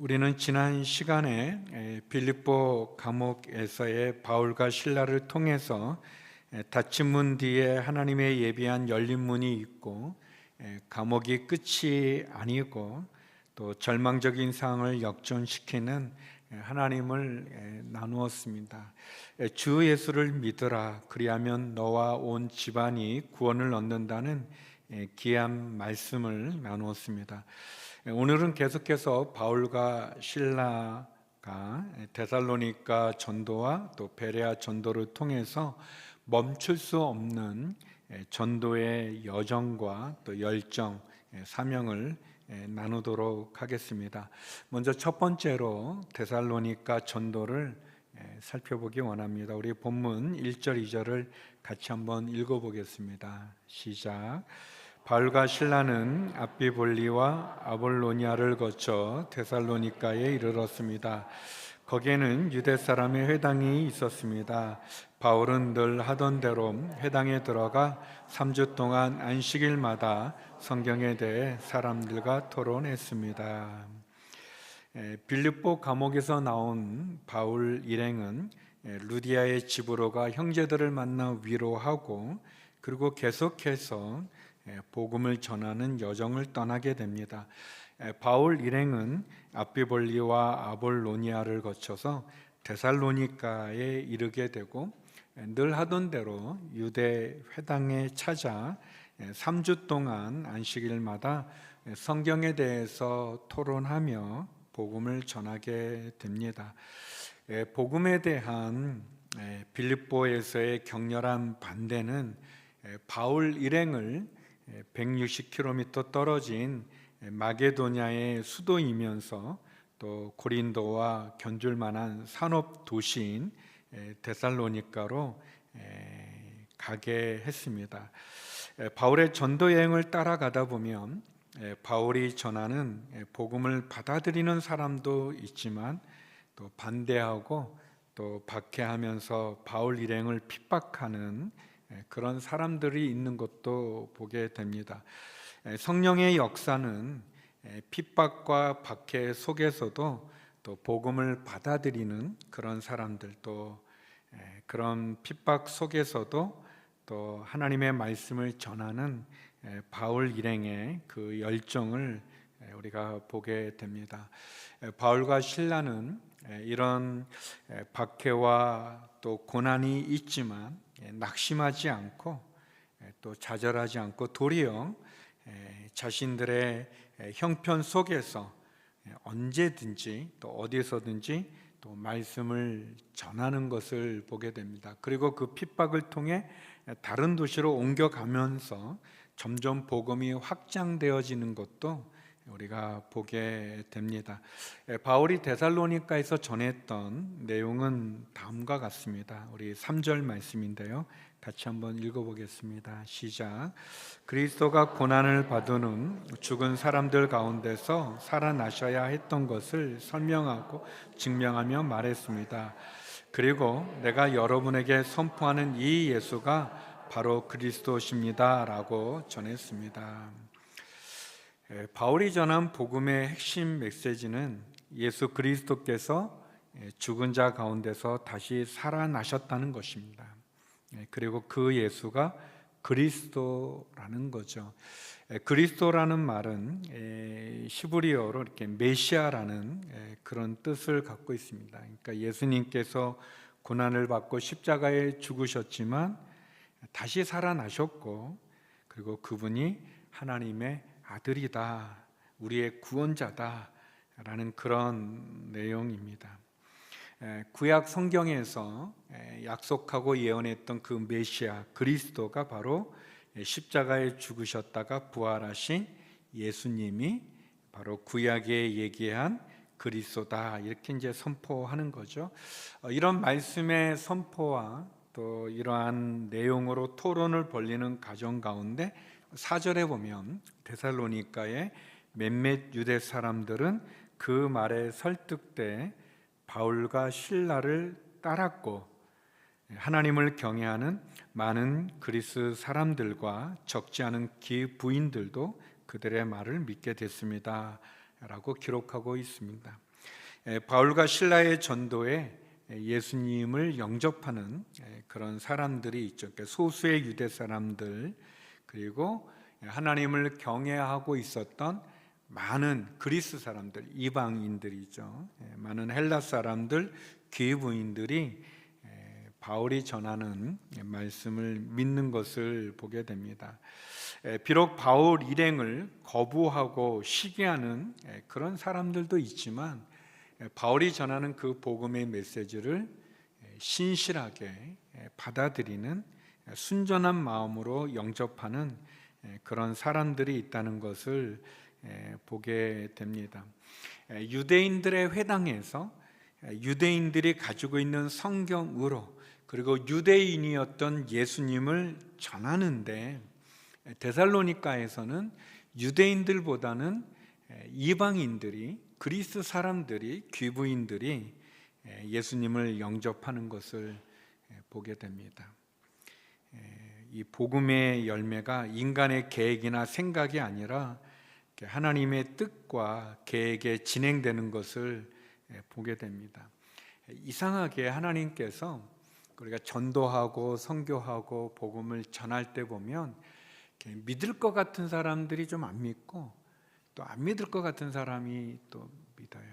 우리는 지난 시간에 빌립보 감옥에서의 바울과 실라를 통해서 닫힌 문 뒤에 하나님의 예비한 열린 문이 있고, 감옥이 끝이 아니고 또 절망적인 상황을 역전시키는 하나님을 나누었습니다. 주 예수를 믿으라, 그리하면 너와 온 집안이 구원을 얻는다는 귀한 말씀을 나누었습니다. 오늘은 계속해서 바울과 실라가 데살로니가 전도와 또 베레아 전도를 통해서 멈출 수 없는 전도의 여정과 또 열정, 사명을 나누도록 하겠습니다. 먼저 첫 번째로 데살로니가 전도를 살펴보기 원합니다. 우리 본문 1절 2절을 같이 한번 읽어보겠습니다. 시작. 바울과 실라는 앞비볼리와 아볼로니아를 거쳐 데살로니가에 이르렀습니다. 거기에는 유대 사람의 회당이 있었습니다. 바울은 늘 하던 대로 회당에 들어가 3주 동안 안식일마다 성경에 대해 사람들과 토론했습니다. 빌립보 감옥에서 나온 바울 일행은 루디아의 집으로 가 형제들을 만나 위로하고, 그리고 계속해서 복음을 전하는 여정을 떠나게 됩니다. 바울 일행은 앞비볼리와 아볼로니아를 거쳐서 데살로니가에 이르게 되고, 늘 하던 대로 유대 회당에 찾아 3주 동안 안식일마다 성경에 대해서 토론하며 복음을 전하게 됩니다. 복음에 대한 빌립보에서의 격렬한 반대는 바울 일행을 160km 떨어진 마게도냐의 수도이면서 또 고린도와 견줄 만한 산업 도시인 데살로니가로 가게 했습니다. 바울의 전도 여행을 따라가다 보면 바울이 전하는 복음을 받아들이는 사람도 있지만, 또 반대하고 또 박해하면서 바울 일행을 핍박하는 그런 사람들이 있는 것도 보게 됩니다. 성령의 역사는 핍박과 박해 속에서도 또 복음을 받아들이는 그런 사람들, 또 그런 핍박 속에서도 또 하나님의 말씀을 전하는 바울 일행의 그 열정을 우리가 보게 됩니다. 바울과 실라는 이런 박해와 또 고난이 있지만 낙심하지 않고 또 좌절하지 않고, 도리어 자신들의 형편 속에서 언제든지 또 어디서든지 또 말씀을 전하는 것을 보게 됩니다. 그리고 그 핍박을 통해 다른 도시로 옮겨가면서 점점 복음이 확장되어지는 것도 우리가 보게 됩니다. 바울이 데살로니가에서 전했던 내용은 다음과 같습니다. 우리 3절 말씀인데요, 같이 한번 읽어보겠습니다. 시작. 그리스도가 고난을 받은 죽은 사람들 가운데서 살아나셔야 했던 것을 설명하고 증명하며 말했습니다. 그리고 내가 여러분에게 선포하는 이 예수가 바로 그리스도십니다 라고 전했습니다. 바울이 전한 복음의 핵심 메시지는 예수 그리스도께서 죽은 자 가운데서 다시 살아나셨다는 것입니다. 그리고 그 예수가 그리스도라는 거죠. 그리스도라는 말은 히브리어로 이렇게 메시아라는 그런 뜻을 갖고 있습니다. 그러니까 예수님께서 고난을 받고 십자가에 죽으셨지만 다시 살아나셨고, 그리고 그분이 하나님의 아들이다, 우리의 구원자다 라는 그런 내용입니다. 구약 성경에서 약속하고 예언했던 그 메시아 그리스도가 바로 십자가에 죽으셨다가 부활하신 예수님이 바로 구약에 얘기한 그리스도다, 이렇게 이제 선포하는 거죠. 이런 말씀의 선포와 또 이러한 내용으로 토론을 벌이는 과정 가운데 4절에 보면 데살로니가의 몇몇 유대 사람들은 그 말에 설득돼 바울과 실라를 따랐고, 하나님을 경외하는 많은 그리스 사람들과 적지 않은 기부인들도 그들의 말을 믿게 됐습니다 라고 기록하고 있습니다. 바울과 신라의 전도에 예수님을 영접하는 그런 사람들이 있죠. 그러니까 소수의 유대 사람들, 그리고 하나님을 경외하고 있었던 많은 그리스 사람들, 이방인들이죠. 많은 헬라 사람들, 귀부인들이 바울이 전하는 말씀을 믿는 것을 보게 됩니다. 비록 바울 일행을 거부하고 시기하는 그런 사람들도 있지만 바울이 전하는 그 복음의 메시지를 신실하게 받아들이는 순전한 마음으로 영접하는 그런 사람들이 있다는 것을 보게 됩니다. 유대인들의 회당에서 유대인들이 가지고 있는 성경으로, 그리고 유대인이었던 예수님을 전하는데, 데살로니가에서는 유대인들보다는 이방인들이, 그리스 사람들이, 귀부인들이 예수님을 영접하는 것을 보게 됩니다. 이 복음의 열매가 인간의 계획이나 생각이 아니라 하나님의 뜻과 계획에 진행되는 것을 보게 됩니다. 이상하게 하나님께서 우리가 전도하고 선교하고 복음을 전할 때 보면 믿을 것 같은 사람들이 좀 안 믿고, 또 안 믿을 것 같은 사람이 또 믿어요.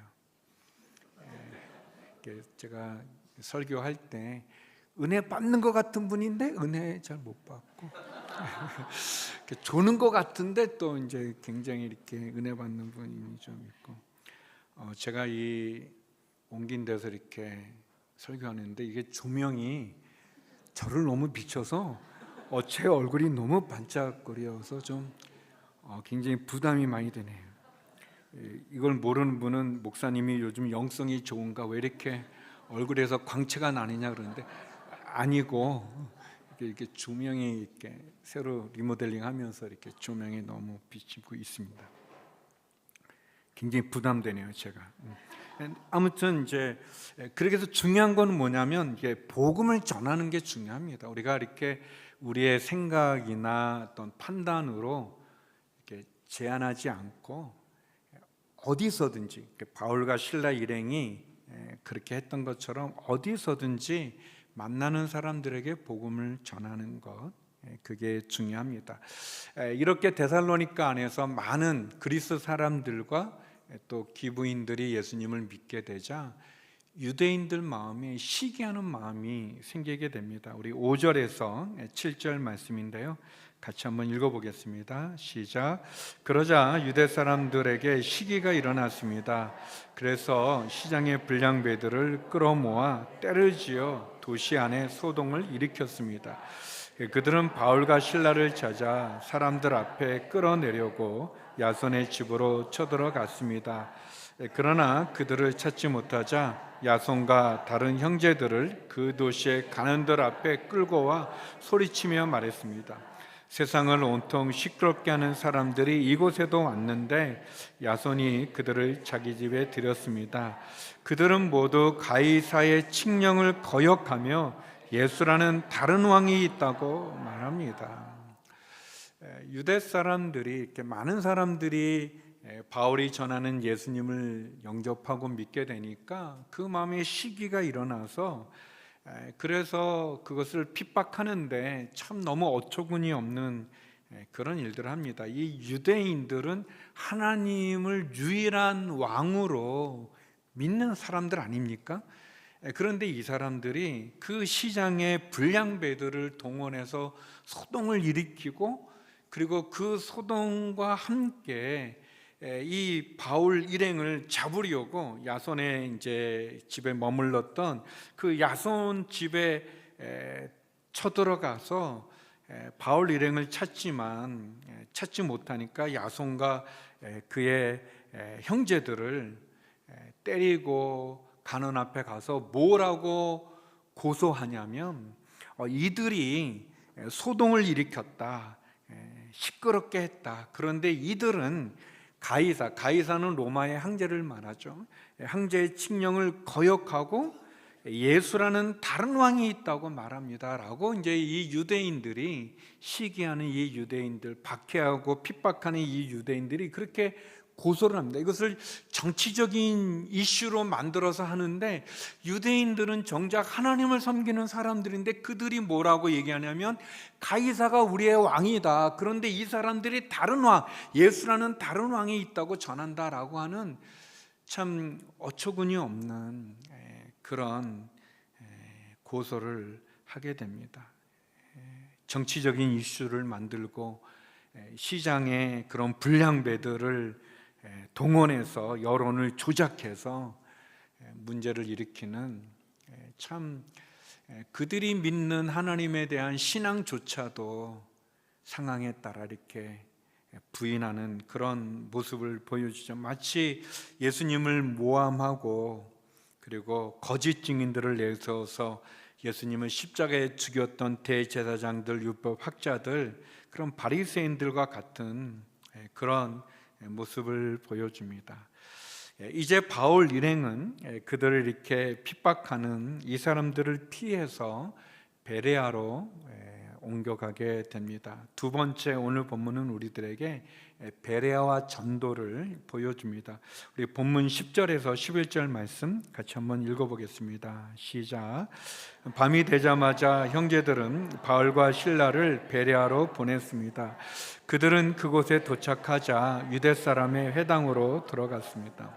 제가 설교할 때 은혜 받는 것 같은 분인데 은혜 잘 못 받고 조는 것 같은데 또 이제 굉장히 이렇게 은혜 받는 분이 좀 있고, 제가 이 옮긴 데서 이렇게 설교하는데 이게 조명이 저를 너무 비춰서 제 얼굴이 너무 반짝거려서 좀 굉장히 부담이 많이 되네요. 이걸 모르는 분은 목사님이 요즘 영성이 좋은가, 왜 이렇게 얼굴에서 광채가 나느냐 그러는데 아니고, 이렇게 조명이 이렇게 새로 리모델링하면서 이렇게 조명이 너무 비치고 있습니다. 굉장히 부담되네요, 제가. 아무튼 이제 그렇게 해서 중요한 건 뭐냐면 이게 복음을 전하는 게 중요합니다. 우리가 이렇게 우리의 생각이나 어떤 판단으로 이렇게 제한하지 않고 어디서든지, 바울과 실라 일행이 그렇게 했던 것처럼 어디서든지 만나는 사람들에게 복음을 전하는 것, 그게 중요합니다. 이렇게 데살로니가 안에서 많은 그리스 사람들과 또 기부인들이 예수님을 믿게 되자 유대인들 마음에 시기하는 마음이 생기게 됩니다. 우리 5절에서 7절 말씀인데요, 같이 한번 읽어보겠습니다. 시작. 그러자 유대 사람들에게 시기가 일어났습니다. 그래서 시장의 불량배들을 끌어모아 떼를 지어 도시 안에 소동을 일으켰습니다. 그들은 바울과 실라를 찾아 사람들 앞에 끌어내려고 야손의 집으로 쳐들어갔습니다. 그러나 그들을 찾지 못하자 야손과 다른 형제들을 그 도시의 가는들 앞에 끌고 와 소리치며 말했습니다. 세상을 온통 시끄럽게 하는 사람들이 이곳에도 왔는데 야손이 그들을 자기 집에 들였습니다. 그들은 모두 가이사의 칙령을 거역하며 예수라는 다른 왕이 있다고 말합니다. 유대 사람들이, 이렇게 많은 사람들이 바울이 전하는 예수님을 영접하고 믿게 되니까 그 마음에 시기가 일어나서, 그래서 그것을 핍박하는데 참 너무 어처구니 없는 그런 일들을 합니다. 이 유대인들은 하나님을 유일한 왕으로 믿는 사람들 아닙니까? 그런데 이 사람들이 그 시장의 불량배들을 동원해서 소동을 일으키고, 그리고 그 소동과 함께 이 바울 일행을 잡으려고 야손의 이제 집에 머물렀던 그 야손 집에 쳐들어가서 바울 일행을 찾지만 찾지 못하니까 야손과 그의 형제들을 때리고 가는 앞에 가서 뭐라고 고소하냐면 이들이 소동을 일으켰다, 시끄럽게 했다. 그런데 이들은 가이사는 로마의 황제를 말하죠. 황제의 칙령을 거역하고 예수라는 다른 왕이 있다고 말합니다 라고 이제 이 유대인들이, 시기하는 이 유대인들, 박해하고 핍박하는 이 유대인들이 그렇게 고소를 합니다. 이것을 정치적인 이슈로 만들어서 하는데, 유대인들은 정작 하나님을 섬기는 사람들인데 그들이 뭐라고 얘기하냐면 가이사가 우리의 왕이다. 그런데 이 사람들이 다른 왕, 예수라는 다른 왕이 있다고 전한다라고 하는 참 어처구니 없는 그런 고소를 하게 됩니다. 정치적인 이슈를 만들고 시장의 그런 불량배들을 동원해서 여론을 조작해서 문제를 일으키는, 참 그들이 믿는 하나님에 대한 신앙조차도 상황에 따라 이렇게 부인하는 그런 모습을 보여주죠. 마치 예수님을 모함하고 그리고 거짓 증인들을 내세워서 예수님을 십자가에 죽였던 대제사장들, 율법 학자들, 그런 바리새인들과 같은 그런 모습을 보여줍니다. 이제 바울 일행은 그들을 이렇게 핍박하는 이 사람들을 피해서 베레아로 옮겨가게 됩니다. 두 번째, 오늘 본문은 우리들에게 베레아와 전도를 보여줍니다. 우리 본문 10절에서 11절 말씀 같이 한번 읽어보겠습니다. 시작. 밤이 되자마자 형제들은 바울과 실라를 베레아로 보냈습니다. 그들은 그곳에 도착하자 유대 사람의 회당으로 들어갔습니다.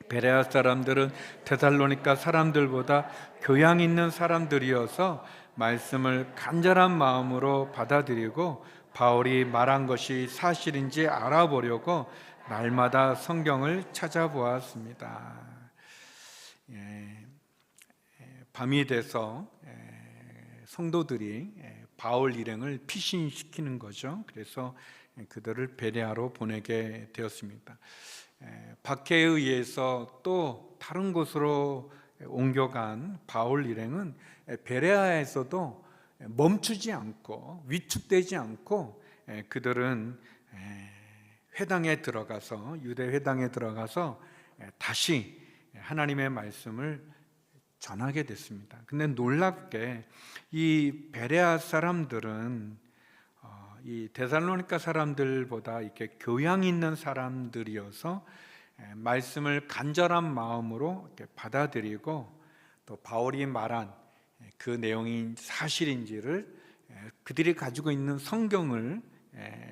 베레아 사람들은 데살로니가 사람들보다 교양 있는 사람들이어서 말씀을 간절한 마음으로 받아들이고 바울이 말한 것이 사실인지 알아보려고 날마다 성경을 찾아보았습니다. 밤이 돼서 성도들이 바울 일행을 피신시키는 거죠. 그래서 그들을 베레아로 보내게 되었습니다. 박해에 의해서 또 다른 곳으로 옮겨간 바울 일행은 베레아에서도 멈추지 않고 위축되지 않고 그들은 회당에 들어가서, 유대 회당에 들어가서 다시 하나님의 말씀을 전하게 됐습니다. 근데 놀랍게 이 베레아 사람들은 이 데살로니가 사람들보다 이렇게 교양 있는 사람들이어서 말씀을 간절한 마음으로 이렇게 받아들이고 또 바울이 말한 그 내용이 사실인지를 그들이 가지고 있는 성경을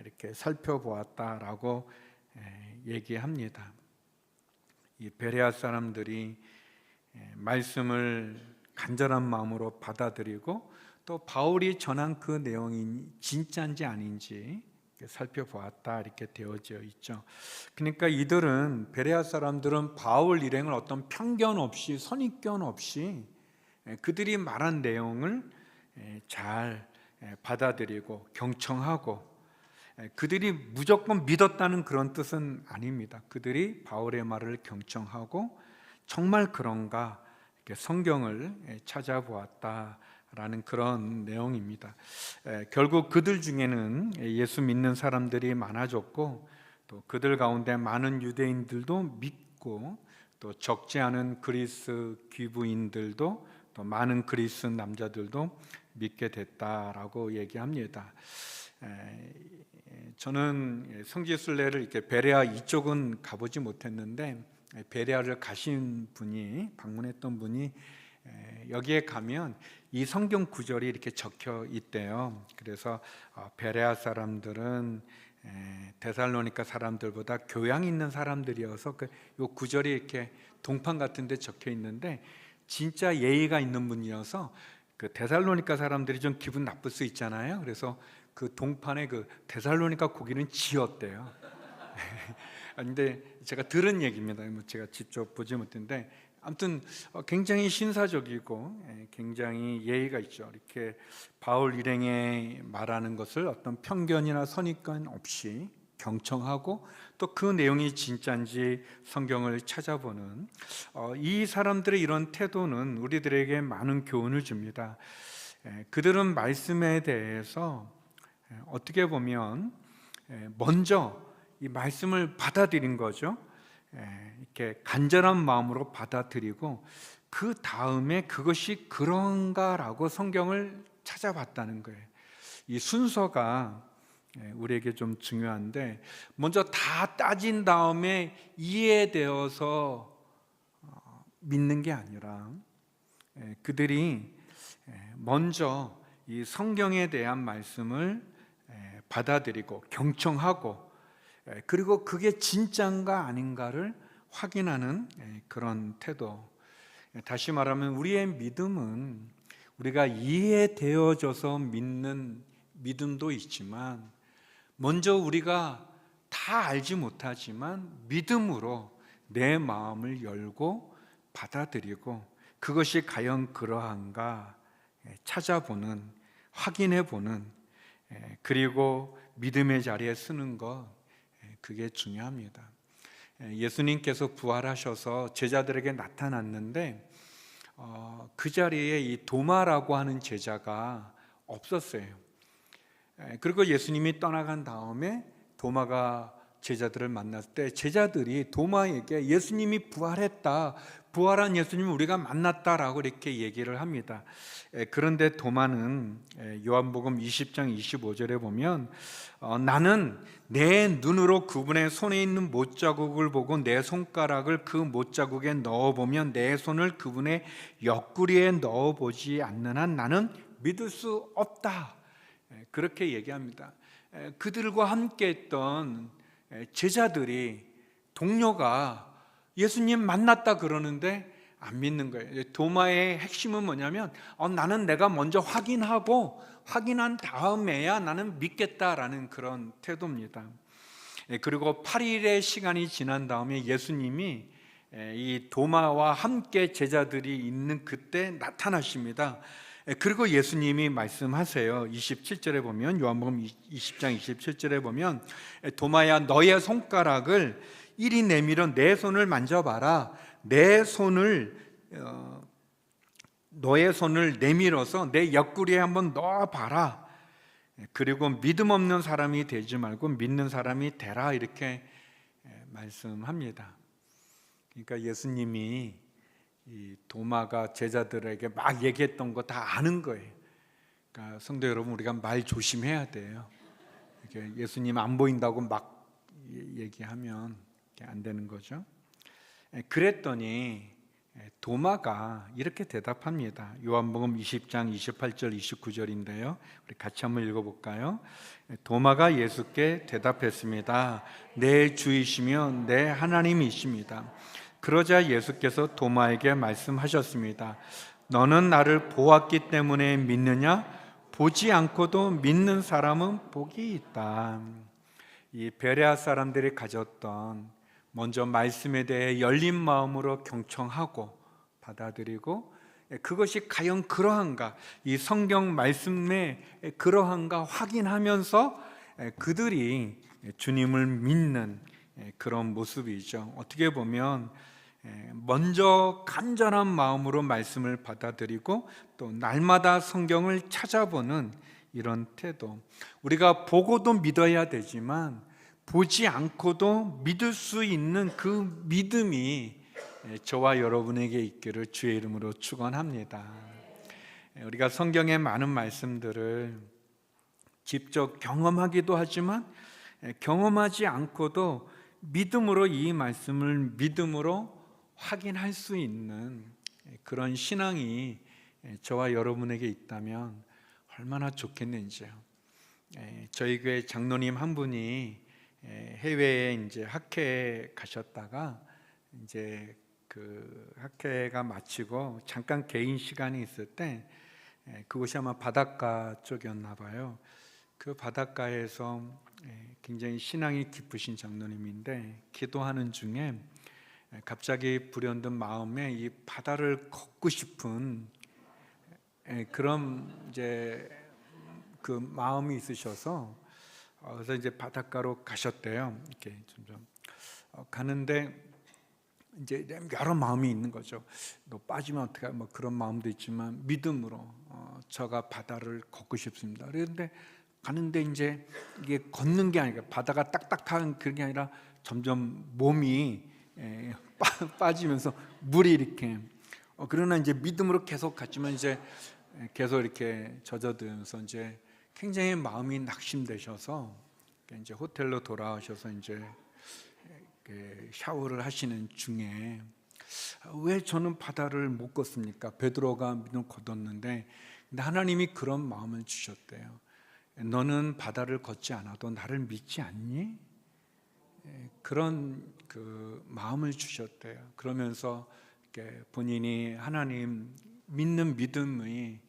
이렇게 살펴보았다라고 얘기합니다. 이 베레아 사람들이 말씀을 간절한 마음으로 받아들이고 또 바울이 전한 그 내용이 진짜인지 아닌지 살펴보았다 이렇게 되어져 있죠. 그러니까 이들은, 베레아 사람들은 바울 일행을 어떤 편견 없이, 선입견 없이 그들이 말한 내용을 잘 받아들이고 경청하고, 그들이 무조건 믿었다는 그런 뜻은 아닙니다. 그들이 바울의 말을 경청하고 정말 그런가 이렇게 성경을 찾아보았다라는 그런 내용입니다. 결국 그들 중에는 예수 믿는 사람들이 많아졌고 또 그들 가운데 많은 유대인들도 믿고 또 적지 않은 그리스 귀부인들도 또 많은 그리스 남자들도 믿게 됐다라고 얘기합니다. 저는 성지순례를 이렇게 베레아 이쪽은 가보지 못했는데 베레아를 가신 분이, 방문했던 분이 여기에 가면 이 성경 구절이 이렇게 적혀 있대요. 그래서 베레아 사람들은 데살로니가 사람들보다 교양 있는 사람들이어서 이 구절이 이렇게 동판 같은 데 적혀 있는데 진짜 예의가 있는 분이어서 그 데살로니가 사람들이 좀 기분 나쁠 수 있잖아요. 그래서 그 동판에 그 데살로니가 고기는 지었대요. 근데 제가 들은 얘기입니다. 제가 직접 보지 못했는데 아무튼 굉장히 신사적이고 굉장히 예의가 있죠. 이렇게 바울 일행의 말하는 것을 어떤 편견이나 선입견 없이 경청하고 또 그 내용이 진짜인지 성경을 찾아보는 이 사람들의 이런 태도는 우리들에게 많은 교훈을 줍니다. 그들은 말씀에 대해서 어떻게 보면 먼저 이 말씀을 받아들인 거죠. 이렇게 간절한 마음으로 받아들이고 그 다음에 그것이 그런가라고 성경을 찾아봤다는 거예요. 이 순서가 우리에게 좀 중요한데, 먼저 다 따진 다음에 이해되어서 믿는 게 아니라 그들이 먼저 이 성경에 대한 말씀을 받아들이고 경청하고, 그리고 그게 진짜인가 아닌가를 확인하는 그런 태도. 다시 말하면 우리의 믿음은 우리가 이해되어져서 믿는 믿음도 있지만, 먼저 우리가 다 알지 못하지만 믿음으로 내 마음을 열고 받아들이고, 그것이 과연 그러한가 찾아보는, 확인해보는, 그리고 믿음의 자리에 서는 것, 그게 중요합니다. 예수님께서 부활하셔서 제자들에게 나타났는데 그 자리에 이 도마라고 하는 제자가 없었어요. 그리고 예수님이 떠나간 다음에 도마가 제자들을 만났을 때 제자들이 도마에게 예수님이 부활했다, 부활한 예수님을 우리가 만났다라고 이렇게 얘기를 합니다. 그런데 도마는 요한복음 20장 25절에 보면 나는 내 눈으로 그분의 손에 있는 못자국을 보고 내 손가락을 그 못자국에 넣어보면 내 손을 그분의 옆구리에 넣어보지 않는 한 나는 믿을 수 없다, 그렇게 얘기합니다. 그들과 함께 했던 제자들이, 동료가 예수님 만났다 그러는데 안 믿는 거예요. 도마의 핵심은 뭐냐면 나는 내가 먼저 확인하고 확인한 다음에야 나는 믿겠다라는 그런 태도입니다. 그리고 8일의 시간이 지난 다음에 예수님이 이 도마와 함께 제자들이 있는 그때 나타나십니다. 그리고 예수님이 말씀하세요. 27절에 보면, 요한복음 20장 27절에 보면 도마야, 너의 손가락을 이리 내밀어 내 손을 만져봐라. 내 손을 너의 손을 내밀어서 내 옆구리에 한번 넣어봐라. 그리고 믿음 없는 사람이 되지 말고 믿는 사람이 되라, 이렇게 말씀합니다. 그러니까 예수님이 이 도마가 제자들에게 막 얘기했던 거 다 아는 거예요. 그러니까 성도 여러분, 우리가 말 조심해야 돼요. 이렇게 예수님 안 보인다고 막 얘기하면 안 되는 거죠. 그랬더니 도마가 이렇게 대답합니다. 요한복음 20장 28절 29절인데요. 우리 같이 한번 읽어볼까요? 도마가 예수께 대답했습니다. 내 주이시며 내 하나님이십니다. 그러자 예수께서 도마에게 말씀하셨습니다. 너는 나를 보았기 때문에 믿느냐? 보지 않고도 믿는 사람은 복이 있다. 이 베레아 사람들이 가졌던, 먼저 말씀에 대해 열린 마음으로 경청하고 받아들이고, 그것이 과연 그러한가, 이 성경 말씀에 그러한가 확인하면서 그들이 주님을 믿는 그런 모습이죠. 어떻게 보면 먼저 간절한 마음으로 말씀을 받아들이고 또 날마다 성경을 찾아보는 이런 태도. 우리가 보고도 믿어야 되지만 보지 않고도 믿을 수 있는 그 믿음이 저와 여러분에게 있기를 주의 이름으로 축원합니다. 우리가 성경의 많은 말씀들을 직접 경험하기도 하지만 경험하지 않고도 믿음으로 이 말씀을 믿음으로 확인할 수 있는 그런 신앙이 저와 여러분에게 있다면 얼마나 좋겠는지요. 저희 교회 장로님 한 분이 해외에 이제 학회에 가셨다가 이제 그 학회가 마치고 잠깐 개인 시간이 있을 때 그곳이 아마 바닷가 쪽이었나 봐요. 그 바닷가에서 굉장히 신앙이 깊으신 장로님인데 기도하는 중에 갑자기 불현듯 마음에 이 바다를 걷고 싶은 그런 이제 그 마음이 있으셔서 그래서 이제 바닷가로 가셨대요. 이렇게 점점 가는데 이제 여러 마음이 있는 거죠. 너 빠지면 어떡해? 뭐 그런 마음도 있지만 믿음으로 저가 바다를 걷고 싶습니다. 그런데 가는데 이제 이게 걷는 게 아니라 바다가 딱딱한 그런 게 아니라 점점 몸이 빠지면서 물이 이렇게 그러나 이제 믿음으로 계속 갔지만 이제 계속 이렇게 젖어들면서 이제 굉장히 마음이 낙심되셔서 이제 호텔로 돌아오셔서 이제 샤워를 하시는 중에 왜 저는 바다를 못 걷습니까? 베드로가 믿음 걷었는데, 근데 하나님이 그런 마음을 주셨대요. 너는 바다를 걷지 않아도 나를 믿지 않니? 그런 그 마음을 주셨대요. 그러면서 본인이 하나님 믿는 믿음이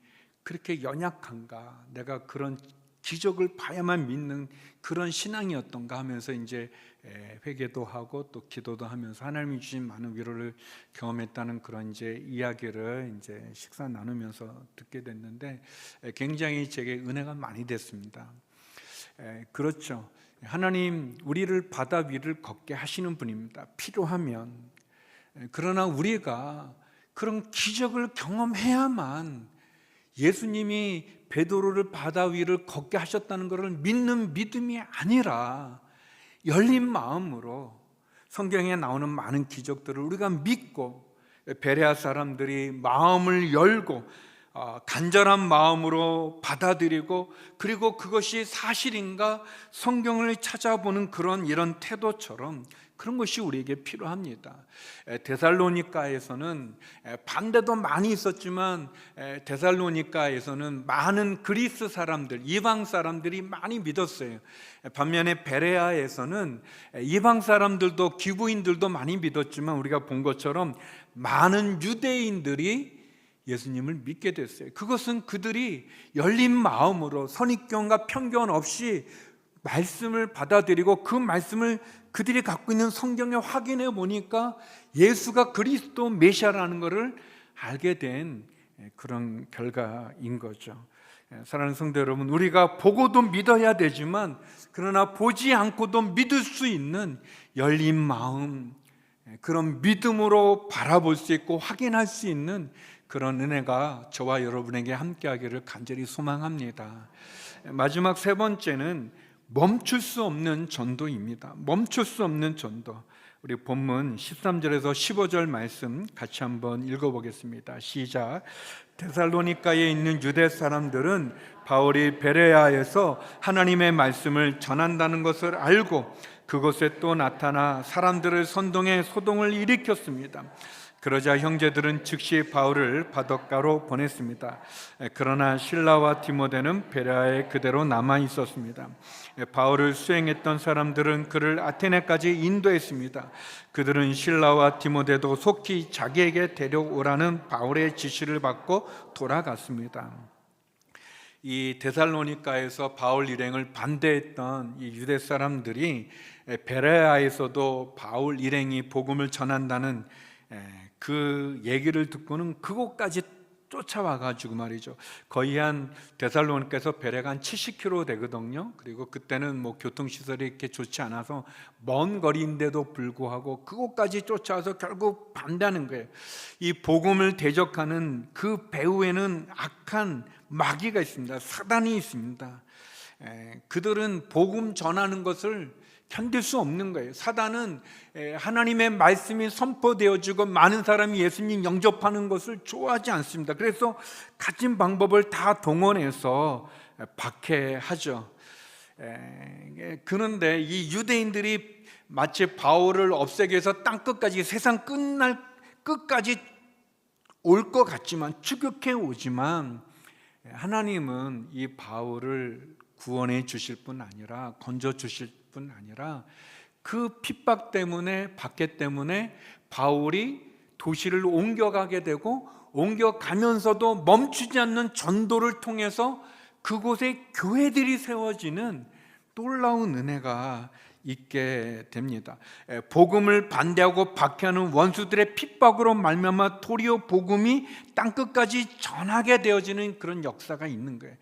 그렇게 연약한가, 내가 그런 기적을 봐야만 믿는 그런 신앙이었던가 하면서 이제 회개도 하고 또 기도도 하면서 하나님이 주신 많은 위로를 경험했다는 그런 이제 이야기를 이제 식사 나누면서 듣게 됐는데, 굉장히 제게 은혜가 많이 됐습니다. 그렇죠. 하나님 우리를 바다 위를 걷게 하시는 분입니다. 필요하면. 그러나 우리가 그런 기적을 경험해야만 예수님이 베드로를 바다 위를 걷게 하셨다는 것을 믿는 믿음이 아니라 열린 마음으로 성경에 나오는 많은 기적들을 우리가 믿고, 베레아 사람들이 마음을 열고 간절한 마음으로 받아들이고, 그리고 그것이 사실인가 성경을 찾아보는 이런 태도처럼 그런 것이 우리에게 필요합니다. 데살로니가에서는 반대도 많이 있었지만 데살로니가에서는 많은 그리스 사람들, 이방 사람들이 많이 믿었어요. 반면에 베레아에서는 이방 사람들도 기부인들도 많이 믿었지만 우리가 본 것처럼 많은 유대인들이 예수님을 믿게 됐어요. 그것은 그들이 열린 마음으로 선입견과 편견 없이 말씀을 받아들이고, 그 말씀을 그들이 갖고 있는 성경에 확인해 보니까 예수가 그리스도 메시아라는 것을 알게 된 그런 결과인 거죠. 사랑하는 성도 여러분, 우리가 보고도 믿어야 되지만 그러나 보지 않고도 믿을 수 있는 열린 마음, 그런 믿음으로 바라볼 수 있고 확인할 수 있는 그런 은혜가 저와 여러분에게 함께하기를 간절히 소망합니다. 마지막 세 번째는 멈출 수 없는 전도입니다. 멈출 수 없는 전도. 우리 본문 13절에서 15절 말씀 같이 한번 읽어보겠습니다. 시작. 데살로니가에 있는 유대 사람들은 바울이 베레아에서 하나님의 말씀을 전한다는 것을 알고 그곳에 또 나타나 사람들을 선동해 소동을 일으켰습니다. 그러자 형제들은 즉시 바울을 바닷가로 보냈습니다. 그러나 실라와 디모데는 베레아에 그대로 남아 있었습니다. 바울을 수행했던 사람들은 그를 아테네까지 인도했습니다. 그들은 실라와 디모데도 속히 자기에게 데려오라는 바울의 지시를 받고 돌아갔습니다. 이 데살로니가에서 바울 일행을 반대했던 이 유대 사람들이 베레아에서도 바울 일행이 복음을 전한다는 그 얘기를 듣고는 그곳까지 쫓아와가지고 말이죠. 거의 한 데살로니가에서 베레가 한 70km 되거든요. 그리고 그때는 뭐 교통시설이 이렇게 좋지 않아서 먼 거리인데도 불구하고 그곳까지 쫓아와서 결국 반대하는 거예요. 이 복음을 대적하는 그 배후에는 악한 마귀가 있습니다. 사단이 있습니다. 그들은 복음 전하는 것을 견딜 수 없는 거예요. 사단은 하나님의 말씀이 선포되어지고 많은 사람이 예수님 영접하는 것을 좋아하지 않습니다. 그래서 가진 방법을 다 동원해서 박해하죠. 그런데 이 유대인들이 마치 바울을 없애기 위해서 땅끝까지, 세상 끝까지 올 것 같지만, 추격해 오지만 하나님은 이 바울을 구원해 주실 뿐 아니라, 건져 주실 뿐 아니라 그 핍박 때문에, 박해 때문에 바울이 도시를 옮겨가게 되고, 옮겨가면서도 멈추지 않는 전도를 통해서 그곳에 교회들이 세워지는 놀라운 은혜가 있게 됩니다. 복음을 반대하고 박해하는 원수들의 핍박으로 말미암아 도리어 복음이 땅끝까지 전하게 되어지는 그런 역사가 있는 거예요.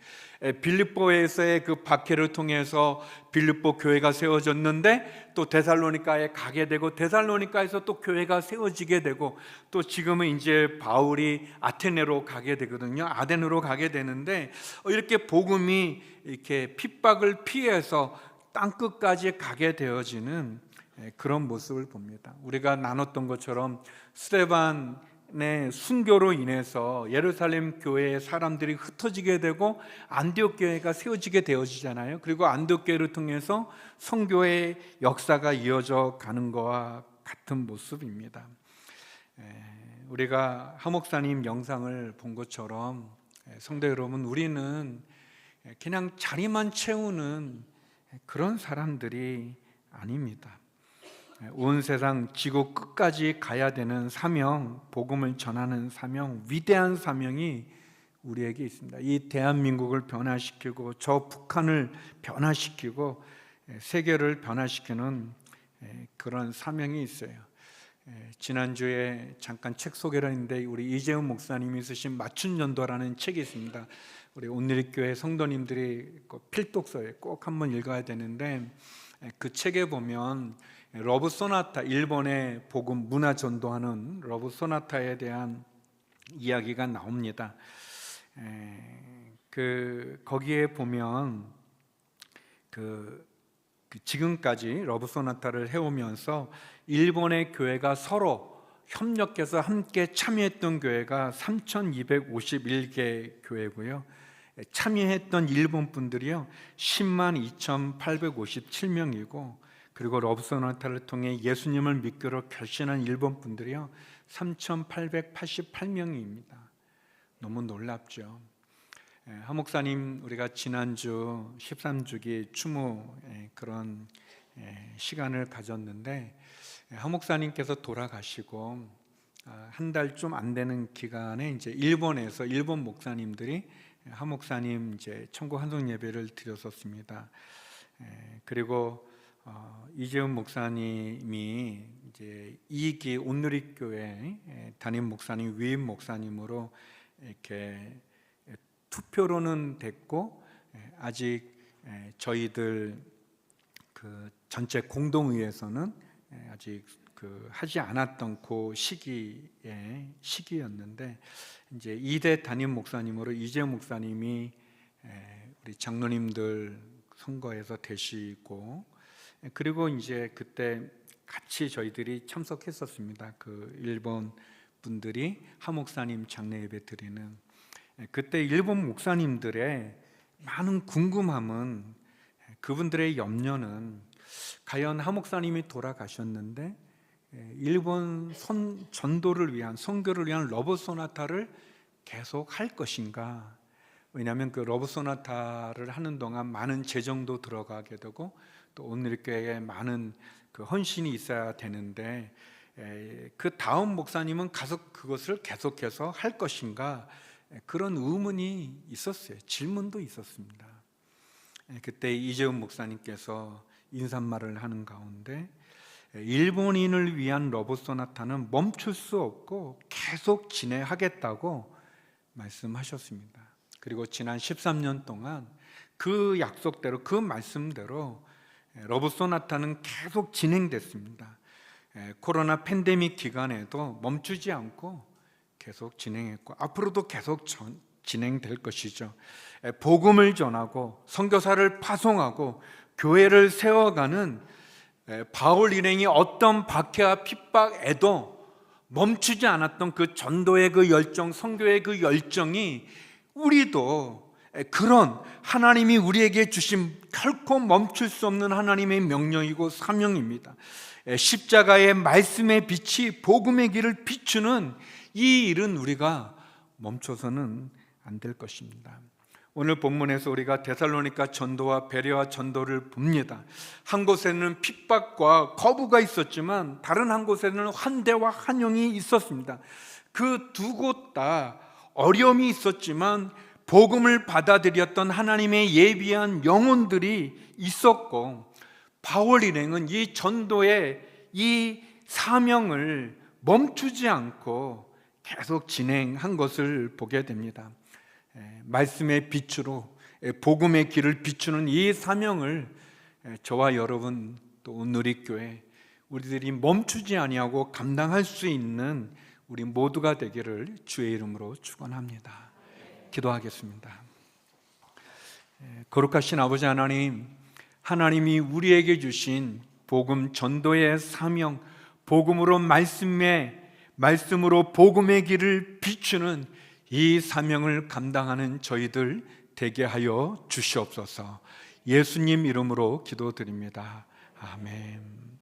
빌립보에서의 그 박해를 통해서 빌립보 교회가 세워졌는데, 또 데살로니가에 가게 되고, 데살로니가에서 또 교회가 세워지게 되고, 또 지금은 이제 바울이 아테네로 가게 되거든요. 아덴으로 가게 되는데, 이렇게 복음이 이렇게 핍박을 피해서 땅끝까지 가게 되어지는 그런 모습을 봅니다. 우리가 나눴던 것처럼 스데반 순교로 인해서 예루살렘 교회의 사람들이 흩어지게 되고 안디옥 교회가 세워지게 되어지잖아요. 그리고 안디옥 교회를 통해서 선교의 역사가 이어져 가는 것과 같은 모습입니다. 우리가 하 목사님 영상을 본 것처럼 성도 여러분, 우리는 그냥 자리만 채우는 그런 사람들이 아닙니다. 온 세상 지구 끝까지 가야 되는 사명, 복음을 전하는 사명, 위대한 사명이 우리에게 있습니다. 이 대한민국을 변화시키고 저 북한을 변화시키고 세계를 변화시키는 그런 사명이 있어요. 지난주에 잠깐 책 소개를 했는데 우리 이재훈 목사님이 쓰신 맞춤 전도라는 책이 있습니다. 우리 온누리교회 성도님들이 필독서에 꼭 한번 읽어야 되는데, 그 책에 보면 러브 소나타, 일본의 복음 문화 전도하는 러브 소나타에 대한 이야기가 나옵니다. 거기에 보면 지금까지 러브 소나타를 해오면서 일본의 교회가 서로 협력해서 함께 참여했던 교회가 3,251개 교회고요. 참여했던 일본 분들이요 10만 2,857명이고, 그리고 러브 소나타를 통해 예수님을 믿기로 결심한 일본 분들이요 3,888명입니다. 너무 놀랍죠. 하 목사님, 우리가 지난주 13주기 추모 그런 시간을 가졌는데, 하 목사님께서 돌아가시고 한 달 좀 안 되는 기간에 이제 일본에서 일본 목사님들이 하 목사님 이제 천국 환송 예배를 드렸었습니다. 그리고 이재훈 목사님이 이제 2기 온누리교회 담임 목사님, 위임 목사님으로 이렇게 투표로는 됐고, 아직 저희들 그 전체 공동의회에서는 아직 하지 않았던 그 시기였는데, 이제 2대 담임 목사님으로 이재훈 목사님이 우리 장로님들 선거에서 되시고, 그리고 이제 그때 같이 저희들이 참석했었습니다. 그 일본 분들이 하 목사님 장례 예배 드리는, 그때 일본 목사님들의 많은 궁금함은, 그분들의 염려는 과연 하 목사님이 돌아가셨는데 일본 전도를 위한, 선교를 위한 러브 소나타를 계속 할 것인가. 왜냐하면 그 러브 소나타를 하는 동안 많은 재정도 들어가게 되고 또 온누리교회에 많은 그 헌신이 있어야 되는데, 그 다음 목사님은 가서 그것을 계속해서 할 것인가, 그런 의문이 있었어요. 질문도 있었습니다. 그때 이재훈 목사님께서 인사말을 하는 가운데, 일본인을 위한 러브 소나타는 멈출 수 없고 계속 진행하겠다고 말씀하셨습니다. 그리고 지난 13년 동안 그 약속대로, 그 말씀대로 러브 소나타는 계속 진행됐습니다. 코로나 팬데믹 기간에도 멈추지 않고 계속 진행했고 앞으로도 계속 진행될 것이죠. 복음을 전하고 선교사를 파송하고 교회를 세워가는 바울 일행이 어떤 박해와 핍박에도 멈추지 않았던 그 전도의 그 열정, 선교의 그 열정이 우리도 그런 하나님이 우리에게 주신 결코 멈출 수 없는 하나님의 명령이고 사명입니다. 십자가의 말씀의 빛이 복음의 길을 비추는 이 일은 우리가 멈춰서는 안 될 것입니다. 오늘 본문에서 우리가 데살로니가 전도와 베레아 전도를 봅니다. 한 곳에는 핍박과 거부가 있었지만 다른 한 곳에는 환대와 환영이 있었습니다. 그 두 곳 다 어려움이 있었지만 복음을 받아들였던 하나님의 예비한 영혼들이 있었고, 바울 일행은 이 전도의 이 사명을 멈추지 않고 계속 진행한 것을 보게 됩니다. 말씀의 빛으로 복음의 길을 비추는 이 사명을 저와 여러분 또 온누리교회 우리들이 멈추지 아니하고 감당할 수 있는 우리 모두가 되기를 주의 이름으로 축원합니다. 기도하겠습니다. 거룩하신 아버지 하나님, 하나님이 우리에게 주신 복음 전도의 사명, 복음으로 말씀의 말씀으로 복음의 길을 비추는 이 사명을 감당하는 저희들 되게 하여 주시옵소서. 예수님 이름으로 기도드립니다. 아멘.